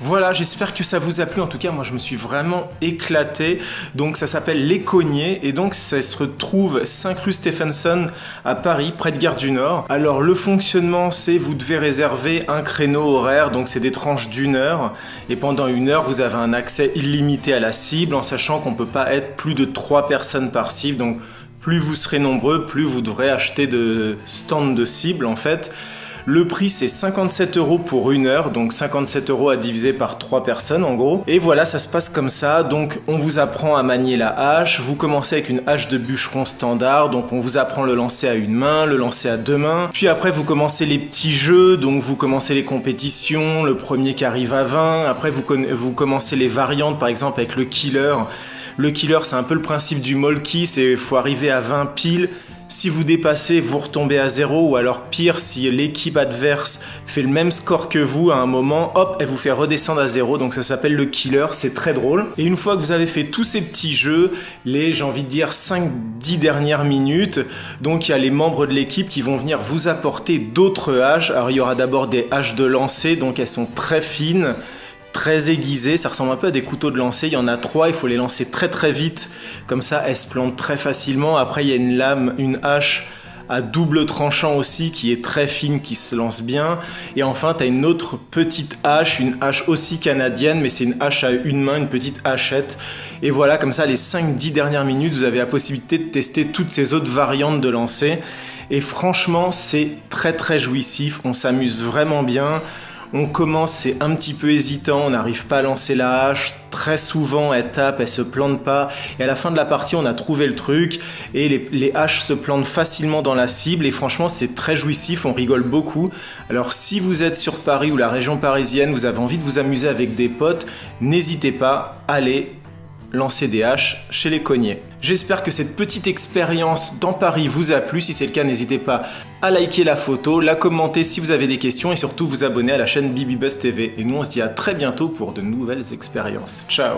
Voilà, j'espère que ça vous a plu. En tout cas, moi, je me suis vraiment éclaté. Donc, ça s'appelle Les Cogners. Et donc, ça se retrouve 5 rue Stephenson à Paris, près de Gare du Nord. Alors, le fonctionnement, c'est vous devez réserver un créneau horaire. Donc, c'est des tranches d'1 heure. Et pendant 1 heure, vous avez un accès illimité à la cible, en sachant qu'on ne peut pas être plus de 3 personnes par cible. Donc, plus vous serez nombreux, plus vous devrez acheter de stands de cible, en fait. Le prix, c'est 57 € pour 1 heure, donc 57 € à diviser par 3 personnes en gros. Et voilà, ça se passe comme ça. Donc on vous apprend à manier la hache. Vous commencez avec une hache de bûcheron standard, donc on vous apprend le lancer à une main, le lancer à 2 mains. Puis après, vous commencez les petits jeux, donc vous commencez les compétitions, le premier qui arrive à 20. Après, vous commencez les variantes, par exemple avec le killer. Le killer, c'est un peu le principe du molki, c'est faut arriver à 20 piles. Si vous dépassez, vous retombez à 0, ou alors pire, si l'équipe adverse fait le même score que vous à un moment, hop, elle vous fait redescendre à 0, donc ça s'appelle le killer, c'est très drôle. Et une fois que vous avez fait tous ces petits jeux, j'ai envie de dire 5-10 dernières minutes, donc il y a les membres de l'équipe qui vont venir vous apporter d'autres haches. Alors il y aura d'abord des haches de lancer, donc elles sont très fines, très aiguisées, ça ressemble un peu à des couteaux de lancer. Il y en a 3, il faut les lancer très très vite, comme ça elles se plantent très facilement. Après il y a une lame, une hache à double tranchant aussi qui est très fine, qui se lance bien. Et enfin tu as une autre petite hache, une hache aussi canadienne, mais c'est une hache à une main, une petite hachette. Et voilà, comme ça les 5-10 dernières minutes, vous avez la possibilité de tester toutes ces autres variantes de lancer. Et franchement c'est très très jouissif, on s'amuse vraiment bien. On commence, c'est un petit peu hésitant, on n'arrive pas à lancer la hache, très souvent elle tape, elle se plante pas, et à la fin de la partie on a trouvé le truc, et les haches se plantent facilement dans la cible, et franchement c'est très jouissif, on rigole beaucoup. Alors si vous êtes sur Paris ou la région parisienne, vous avez envie de vous amuser avec des potes, n'hésitez pas, allez lancer des haches chez les Cogners. J'espère que cette petite expérience dans Paris vous a plu. Si c'est le cas, n'hésitez pas à liker la photo, la commenter si vous avez des questions et surtout vous abonner à la chaîne BibiBuzz TV. Et nous on se dit à très bientôt pour de nouvelles expériences. Ciao!